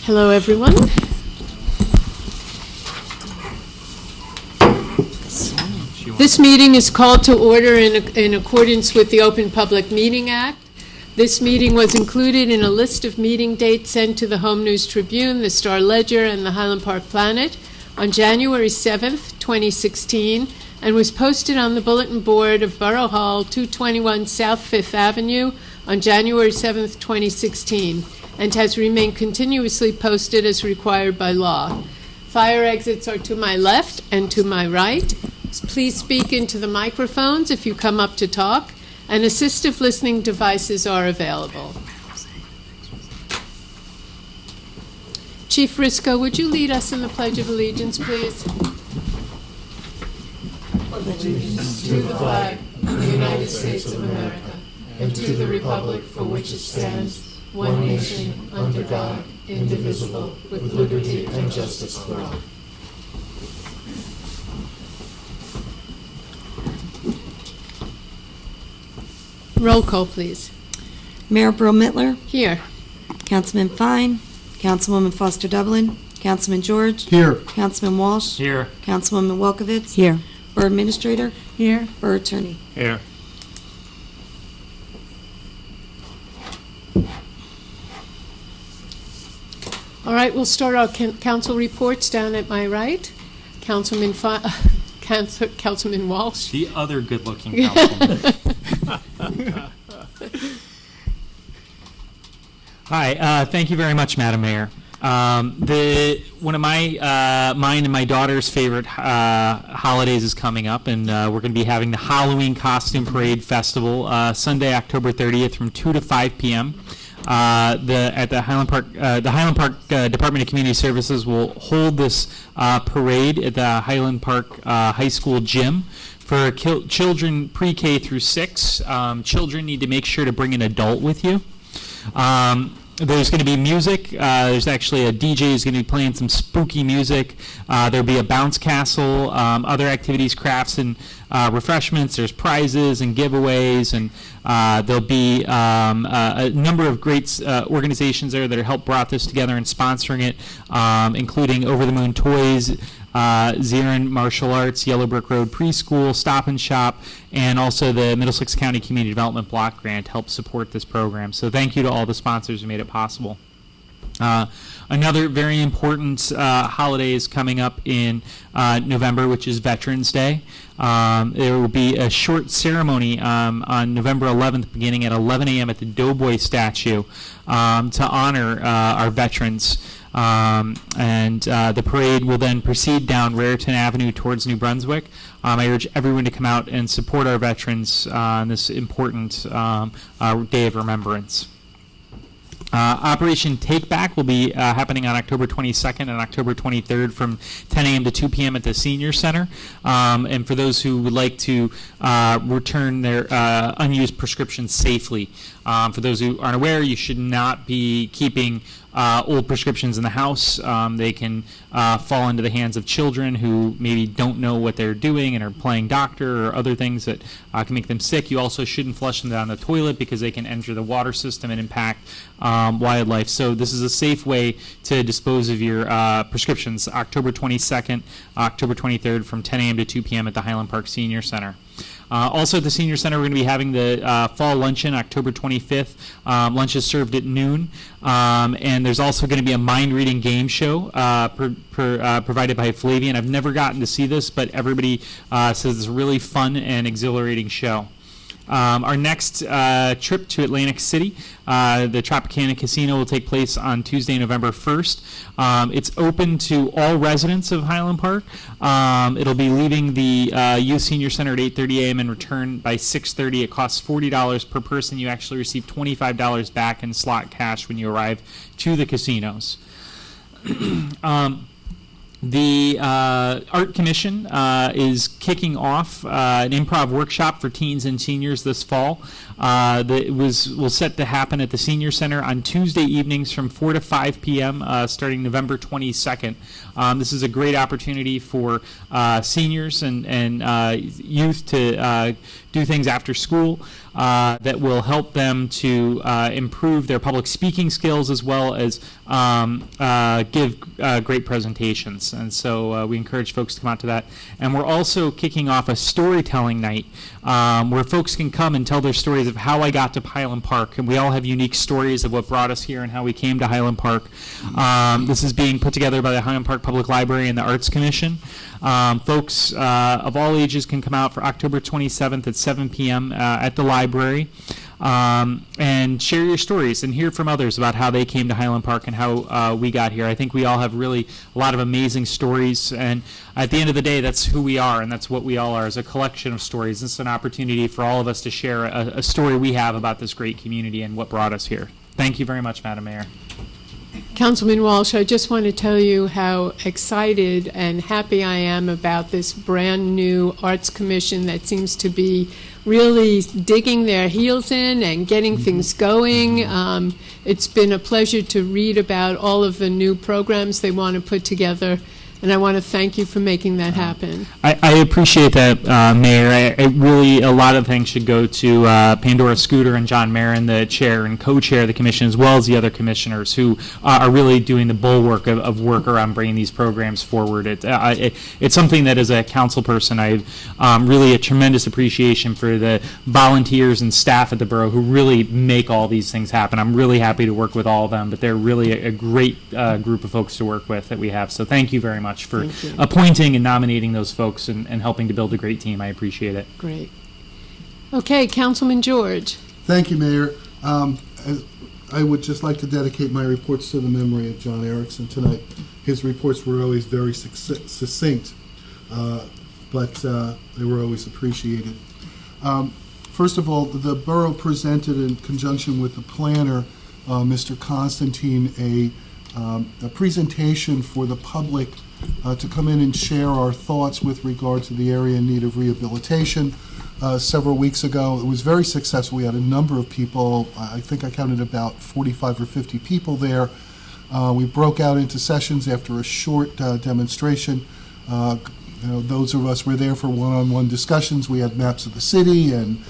Hello, everyone. This meeting is called to order in accordance with the Open Public Meeting Act. This meeting was included in a list of meeting dates sent to the Home News Tribune, the Star Ledger, and the Highland Park Planet on January 7th, 2016, and was posted on the bulletin board of Borough Hall, 221 South 5th Avenue on January 7th, 2016, and has remained continuously posted as required by law. Fire exits are to my left and to my right. Please speak into the microphones if you come up to talk, and assistive listening devices are available. Chief Risco, would you lead us in the Pledge of Allegiance, please? Allegiance to the flag of the United States of America and to the republic for which it stands, one nation, under God, indivisible, with liberty and justice for all. Roll call, please. Mayor Brill-Mittler, Here. Councilman Fine, Councilwoman Foster Dublin, Councilman George, Here. Councilman Walsh, Here. Councilwoman Welkowitz, Here. Borough Administrator, Here. Borough Attorney. Here. All right, we'll start our council reports down at my right. Councilman Walsh. The other good-looking councilman. Hi, thank you very much, Madam Mayor. One of mine and my daughter's favorite holidays is coming up, and we're going to be having the Halloween Costume Parade Festival Sunday, October 30th, from 2 to 5 p.m. At the Highland Park Department of Community Services will hold this parade at the Highland Park High School gym for children pre-K through 6. Children need to make sure to bring an adult with you. There's going to be music. There's actually a DJ who's going to be playing some spooky music. There'll be a bounce castle, other activities, crafts, and refreshments. There's prizes and giveaways, and there'll be a number of great organizations there that have brought this together and sponsoring it, including Over the Moon Toys, Zirin Martial Arts, Yellow Brick Road Preschool, Stop and Shop, and also the Middlesex County Community Development Block Grant help support this program. So thank you to all the sponsors who made it possible. Another very important holiday is coming up in November, which is Veterans Day. There will be a short ceremony on November 11th, beginning at 11 a.m. at the Doughboy statue to honor our veterans. The parade will then proceed down Raritan Avenue towards New Brunswick. I urge everyone to come out and support our veterans on this important day of remembrance. Operation Take Back will be happening on October 22nd and October 23rd from 10 a.m. to 2 p.m. at the Senior Center. And for those who would like to return their unused prescriptions safely. For those who aren't aware, you should not be keeping old prescriptions in the house. They can fall into the hands of children who maybe don't know what they're doing and are playing doctor or other things that can make them sick. You also shouldn't flush them down the toilet because they can enter the water system and impact wildlife. So this is a safe way to dispose of your prescriptions. October 22nd, October 23rd from 10 a.m. to 2 p.m. at the Highland Park Senior Center. Also at the Senior Center, we're going to be having the fall luncheon, October 25th. Lunch is served at noon. And there's also going to be a mind-reading game show provided by Flavian. I've never gotten to see this, but everybody says it's a really fun and exhilarating show. Our next trip to Atlantic City, the Tropicana Casino, will take place on Tuesday, November 1st. It's open to all residents of Highland Park. It'll be leaving the Youth Senior Center at 8:30 a.m. and return by 6:30. It costs $40 per person. You actually receive $25 back in slot cash when you arrive to the casinos. The Art Commission is kicking off an improv workshop for teens and seniors this fall. that was set to happen at the Senior Center on Tuesday evenings from 4 to 5 p.m. Starting November 22nd. This is a great opportunity for seniors and youth to do things after school that will help them to improve their public speaking skills as well as give great presentations. And so we encourage folks to come out to that. And we're also kicking off a storytelling night where folks can come and tell their stories of how I got to Highland Park. And we all have unique stories of what brought us here and how we came to Highland Park. This is being put together by the Highland Park Public Library and the Arts Commission. Folks of all ages can come out for October 27th at 7 p.m. At the library and share your stories and hear from others about how they came to Highland Park and how we got here. I think we all have really a lot of amazing stories, and at the end of the day, that's who we are, and that's what we all are, is a collection of stories. This is an opportunity for all of us to share a story we have about this great community and what brought us here. Thank you very much, Madam Mayor. Councilman Walsh, I just want to tell you how excited and happy I am about this brand-new Arts Commission that seems to be really digging their heels in and getting things going. It's been a pleasure to read about all of the new programs they want to put together, and I want to thank you for making that happen. I appreciate that, Mayor. Really, a lot of things should go to Pandora Scooter and John Marin, the chair and co-chair of the commission, as well as the other commissioners who are really doing the bulwark of work around bringing these programs forward. It's something that, as a council person, I have really a tremendous appreciation for the volunteers and staff at the borough who really make all these things happen. I'm really happy to work with all of them, but they're really a great group of folks to work with that we have. So thank you very much for appointing and nominating those folks and helping to build a great team. I appreciate it. Great. Okay, Councilman George. Thank you, Mayor. I would just like to dedicate my reports to the memory of John Erickson tonight. His reports were always very succinct, but they were always appreciated. First of all, the borough presented in conjunction with the planner, Mr. Constantine, a presentation for the public to come in and share our thoughts with regard to the area in need of rehabilitation several weeks ago. It was very successful. We had a number of people. I think I counted about 45 or 50 people there. We broke out into sessions after a short demonstration. Those of us were there for one-on-one discussions. We had maps of the city and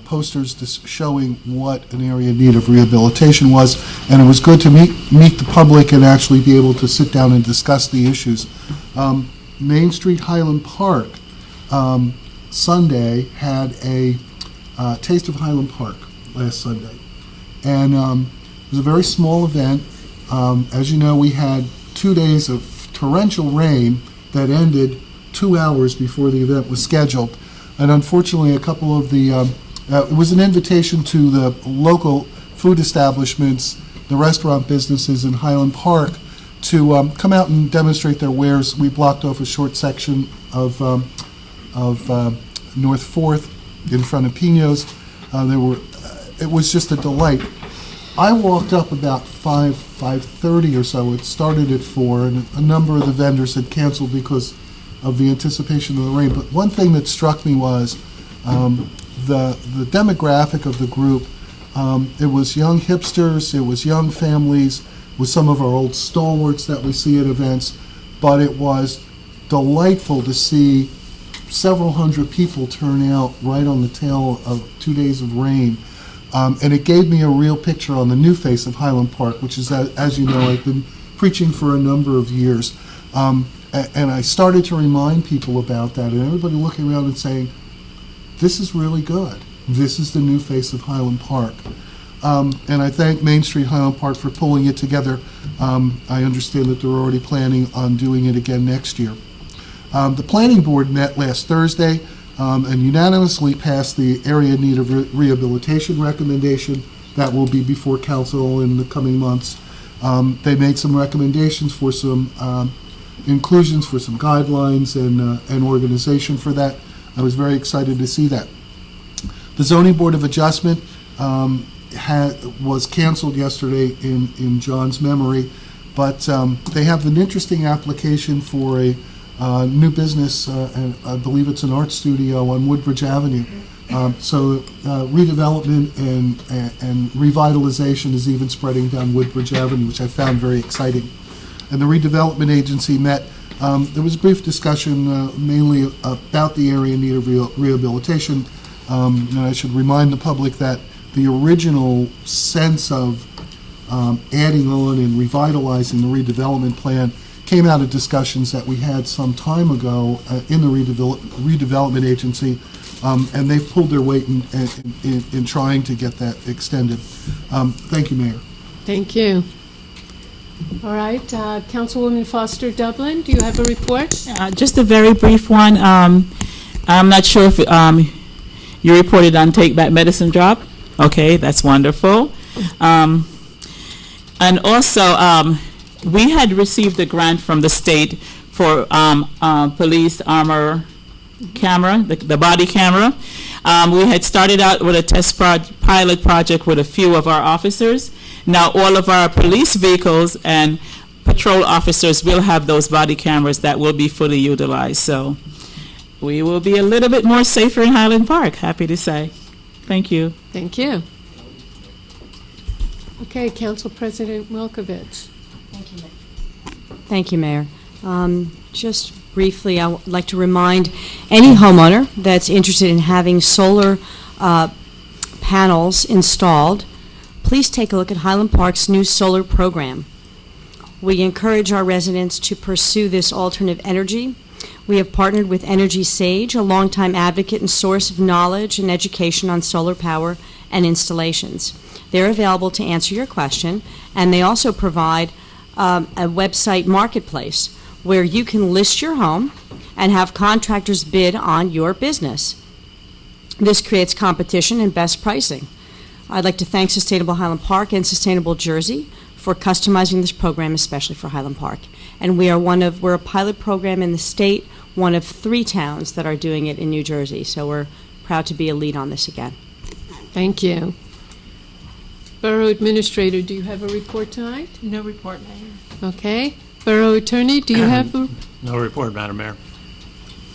posters showing what an area in need of rehabilitation was, and it was good to meet the public and actually be able to sit down and discuss the issues. Main Street Highland Park Sunday had a Taste of Highland Park last Sunday, and it was a very small event. As you know, we had 2 days of torrential rain that ended 2 hours before the event was scheduled, and unfortunately a couple of the it was an invitation to the local food establishments, the restaurant businesses in Highland Park to come out and demonstrate their wares. We blocked off a short section of North 4th in front of Pino's. It was just a delight. I walked up about 5:30 or so. It started at 4, and a number of the vendors had canceled because of the anticipation of the rain. But one thing that struck me was the demographic of the group. It was young hipsters, it was young families, with some of our old stalwarts that we see at events, but it was delightful to see several hundred people turn out right on the tail of 2 days of rain. And it gave me a real picture on the new face of Highland Park, which is, as you know, I've been preaching for a number of years. And I started to remind people about that, and everybody looking around and saying, this is really good. This is the new face of Highland Park. And I thank Main Street Highland Park for pulling it together. I understand that they're already planning on doing it again next year. The planning board met last Thursday and unanimously passed the area in need of rehabilitation recommendation that will be before council in the coming months. They made some recommendations for some inclusions, for some guidelines and organization for that. I was very excited to see that. The Zoning Board of Adjustment was canceled yesterday in John's memory, but they have an interesting application for a new business, and I believe it's an art studio on Woodbridge Avenue, So redevelopment and revitalization is even spreading down Woodbridge Avenue, which I found very exciting. And the redevelopment agency met. There was a brief discussion mainly about the area in need of rehabilitation. And I should remind the public that the original sense of adding on and revitalizing the redevelopment plan came out of discussions that we had some time ago in the redevelopment agency, and they've pulled their weight in trying to get that extended. Thank you, Mayor. Thank you. All right, Councilwoman Foster Dublin, do you have a report? Just a very brief one. I'm not sure if you reported on Take Back Medicine drop. Okay, that's wonderful. And also, we had received a grant from the state for police armor camera, the body camera. We had started out with a test pilot project with a few of our officers. Now all of our police vehicles and patrol officers will have those body cameras that will be fully utilized. So we will be a little bit more safer in Highland Park, happy to say. Thank you. Thank you. Okay, Council President Wilkovich. Thank you, Mayor. Just briefly, I would like to remind any homeowner that's interested in having solar panels installed, please take a look at Highland Park's new solar program. We encourage our residents to pursue this alternative energy. We have partnered with Energy Sage, a longtime advocate and source of knowledge and education on solar power and installations. They're available to answer your question, and they also provide a website marketplace where you can list your home and have contractors bid on your business. This creates competition and best pricing. I'd like to thank Sustainable Highland Park and Sustainable Jersey for customizing this program, especially for Highland Park. And we're a pilot program in the state, one of 3 towns that are doing it in New Jersey. So we're proud to be a lead on this again. Thank you. Borough Administrator, do you have a report tonight? No report, Mayor. Okay. Borough Attorney, do you have a... No report, Madam Mayor.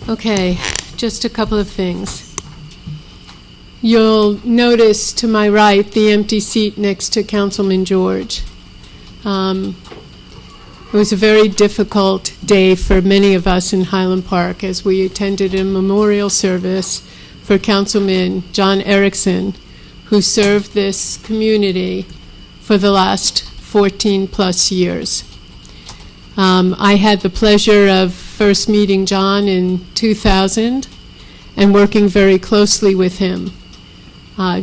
Okay, just a couple of things. You'll notice to my right the empty seat next to Councilman George. It was a very difficult day for many of us in Highland Park as we attended a memorial service for Councilman John Erickson, who served this community for the last 14-plus years. I had the pleasure of first meeting John in 2000 and working very closely with him.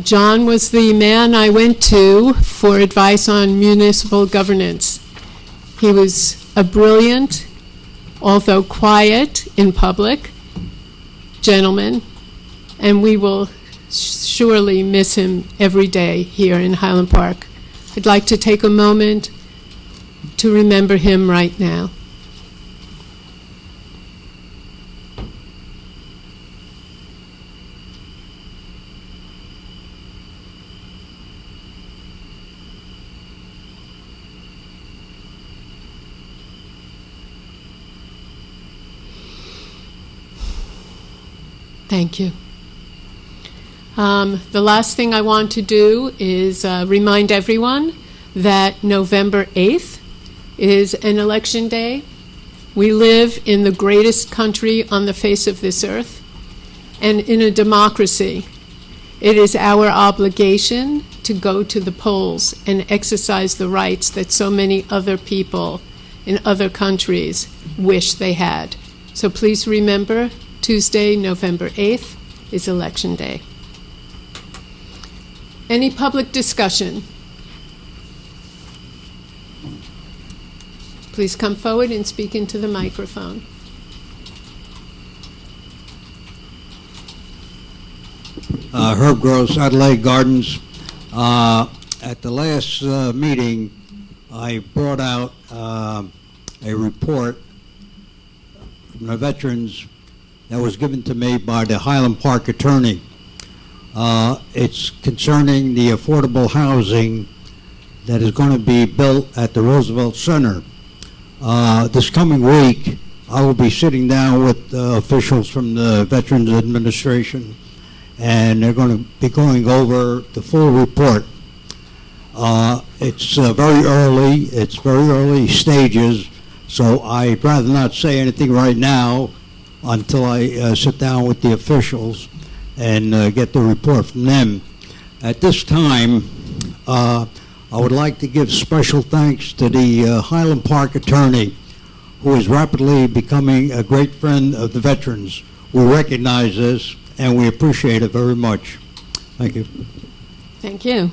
John was the man I went to for advice on municipal governance. He was a brilliant, although quiet in public, gentleman, and we will surely miss him every day here in Highland Park. I'd like to take a moment to remember him right now. Thank you. The last thing I want to do is remind everyone that November 8th is an election day. We live in the greatest country on the face of this earth, and in a democracy, it is our obligation to go to the polls and exercise the rights that so many other people in other countries wish they had. So please remember, Tuesday, November 8th is Election Day. Any public discussion? Please come forward and speak into the microphone. Herb Gross, Adelaide Gardens. At the last meeting, I brought out a report from the veterans that was given to me by the Highland Park attorney. It's concerning the affordable housing that is going to be built at the Roosevelt Center. This coming week, I will be sitting down with officials from the Veterans Administration and they're going to be going over the full report. It's very early stages, so I'd rather not say anything right now until I sit down with the officials and get the report from them. At this time, I would like to give special thanks to the Highland Park attorney, who is rapidly becoming a great friend of the veterans. We recognize this, and we appreciate it very much. Thank you. Thank you.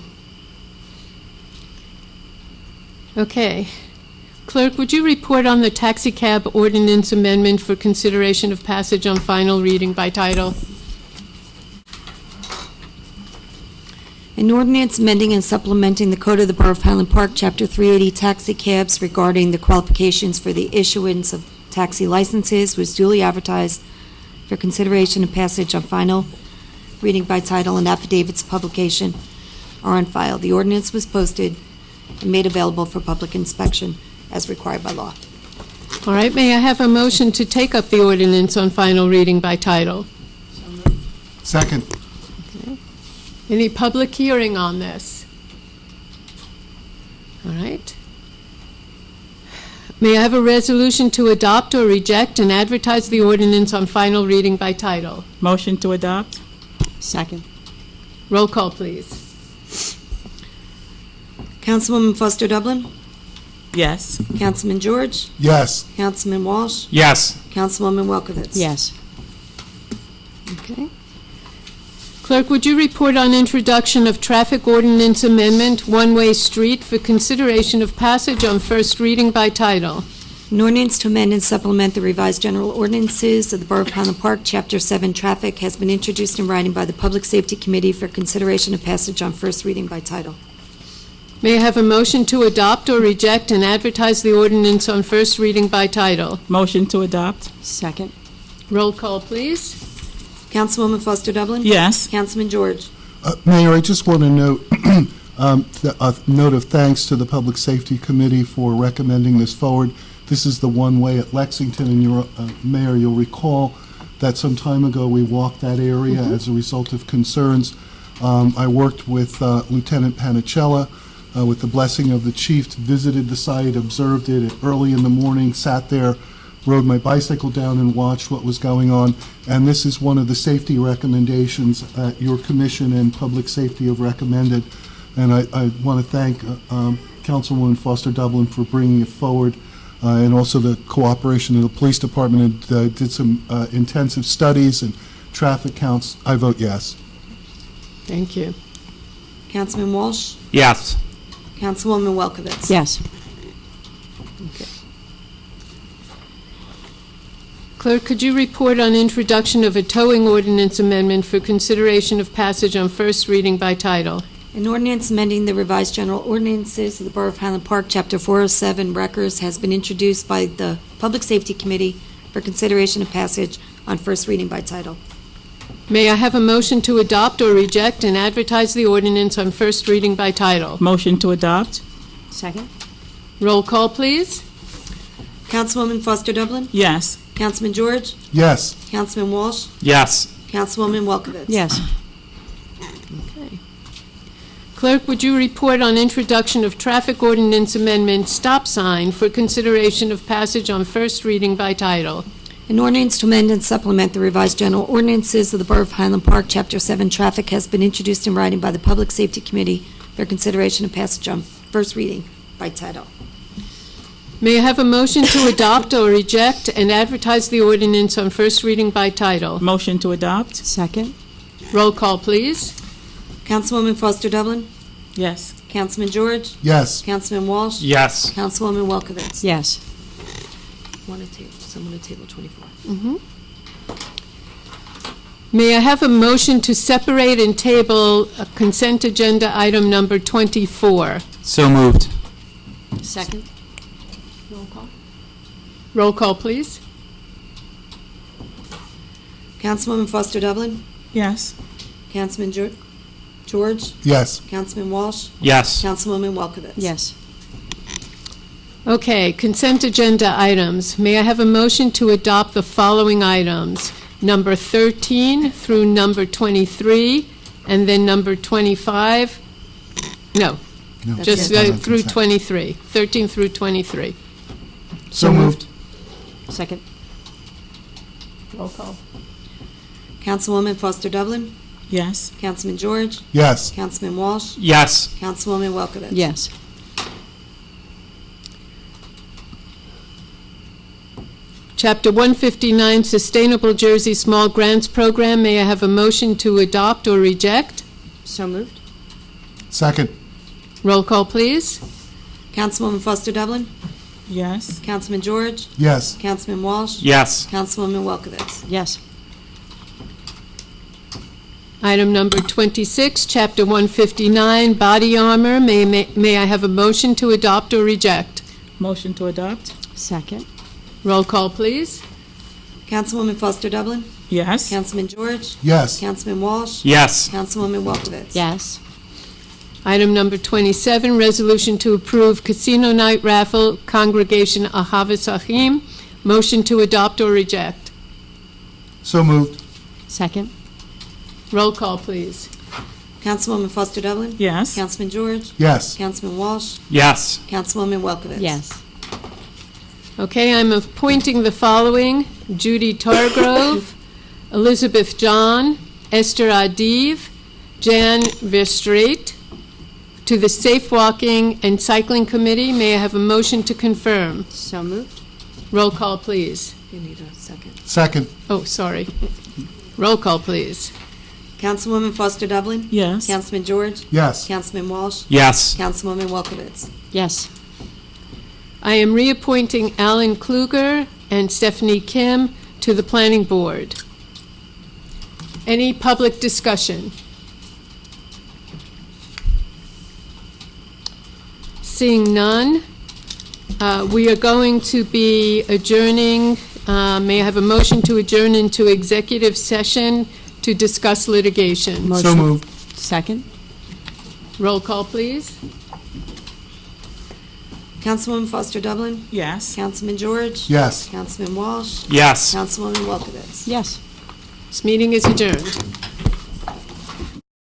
Okay. Clerk, would you report on the taxi cab ordinance amendment for consideration of passage on final reading by title? An ordinance amending and supplementing the Code of the Borough of Highland Park, Chapter 380, taxi cabs regarding the qualifications for the issuance of taxi licenses was duly advertised for consideration and passage on final reading by title, and affidavits of publication are on file. The ordinance was posted and made available for public inspection as required by law. All right, may I have a motion to take up the ordinance on final reading by title? Second. Any public hearing on this? All right. May I have a resolution to adopt or reject and advertise the ordinance on final reading by title? Motion to adopt? Second. Roll call, please. Councilwoman Foster Dublin? Yes. Councilman George? Yes. Councilman Walsh? Yes. Councilwoman Welkowitz? Yes. Okay. Clerk, would you report on introduction of traffic ordinance amendment, one-way street, for consideration of passage on first reading by title? An ordinance to amend and supplement the revised general ordinances of the Borough of Highland Park, Chapter 7, Traffic, has been introduced in writing by the Public Safety Committee for consideration of passage on first reading by title. May I have a motion to adopt or reject and advertise the ordinance on first reading by title? Motion to adopt? Second. Roll call, please. Councilwoman Foster Dublin? Yes. Councilman George? Mayor, I just want to note a note of thanks to the Public Safety Committee for recommending this forward. This is the one-way at Lexington, and Mayor, you'll recall that some time ago we walked that area as a result of concerns. I worked with Lieutenant Panicella, with the blessing of the chief, visited the site, observed it early in the morning, sat there, rode my bicycle down and watched what was going on. And this is one of the safety recommendations that your commission and public safety have recommended. And I want to thank Councilwoman Foster Dublin for bringing it forward, and also the cooperation of the police department, and did some intensive studies and traffic counts. I vote yes. Thank you. Councilman Walsh? Yes. Councilwoman Welkowitz? Yes. Clerk, could you report on introduction of a towing ordinance amendment for consideration of passage on first reading by title? An ordinance amending the revised general ordinances of the Borough of Highland Park, Chapter 407, Wreckers, has been introduced by the Public Safety Committee for consideration of passage on first reading by title. May I have a motion to adopt or reject and advertise the ordinance on first reading by title? Motion to adopt? Second. Roll call, please. Councilwoman Foster Dublin? Yes. Councilman George? Yes. Councilman Walsh? Yes. Councilwoman Welkowitz? Yes. Okay. Clerk, would you report on introduction of traffic ordinance amendment stop sign for consideration of passage on first reading by title? An ordinance to amend and supplement the revised general ordinances of the Borough of Highland Park, Chapter 7, Traffic, has been introduced in writing by the Public Safety Committee for consideration of passage on first reading by title. May I have a motion to adopt or reject and advertise the ordinance on first reading by title? Motion to adopt? Second. Roll call, please. Councilwoman Foster Dublin? Yes. Councilman George? Yes. Councilman Walsh? Yes. Councilwoman Welkowitz? Yes. Someone to table 24. May I have a motion to separate and table a consent agenda item number 24? So moved. Second. Roll call. Roll call, please. Councilwoman Foster Dublin? Yes. Councilman George? Yes. Councilman Walsh? Yes. Councilwoman Welkowitz? Yes. Okay, consent agenda items. May I have a motion to adopt the following items? number 13 through number 23, and then number 25, no, No. just That's it. through 23, 13 through 23. So moved. Second. Roll call. Councilwoman Foster Dublin, Yes. Councilman George, Yes. Councilman Walsh, Yes. Councilwoman Welkowitz. Yes. Chapter 159, Sustainable Jersey Small Grants Program. May I have a motion to adopt or reject? So moved. Second. Roll call, please. Councilwoman Foster Dublin, Yes. Councilman George, Yes. Councilman Walsh, Yes. Councilwoman Welkowitz. Yes. Item number 26, Chapter 159, Body Armor. May I have a motion to adopt or reject? Motion to adopt? Second. Roll call, please. Councilwoman Foster Dublin, Yes. Councilman George, Yes. Councilman Walsh, Yes. Councilwoman Welkowitz. Yes. Item number 27, resolution to approve casino night raffle, Congregation Ahavas Achim. Motion to adopt or reject. So moved. Second. Roll call, please. Councilwoman Foster Dublin, Yes. Councilman George, Yes. Councilman Walsh, Yes. Councilwoman Welkowitz. Yes. Okay, I'm appointing the following: Judy Targrove, Elizabeth John, Esther Adiv, Jan Verstraete, to the Safe Walking and Cycling Committee. May I have a motion to confirm? So moved. Roll call, please. You need a second. Second. Oh, sorry. Roll call, please. Councilwoman Foster Dublin, Yes. Councilman George, Yes. Councilman Walsh, Yes. Councilwoman Welkowitz. Yes. I am reappointing Alan Kluger and Stephanie Kim to the Planning Board. Any public discussion? Seeing none, we are going to be adjourning. May I have a motion to adjourn into executive session to discuss litigation? So Motion. moved. Second. Roll call, please. Councilwoman Foster Dublin, Yes. Councilman George, Yes. Councilman Walsh, Yes. Councilwoman Welkowitz. Yes. This meeting is adjourned.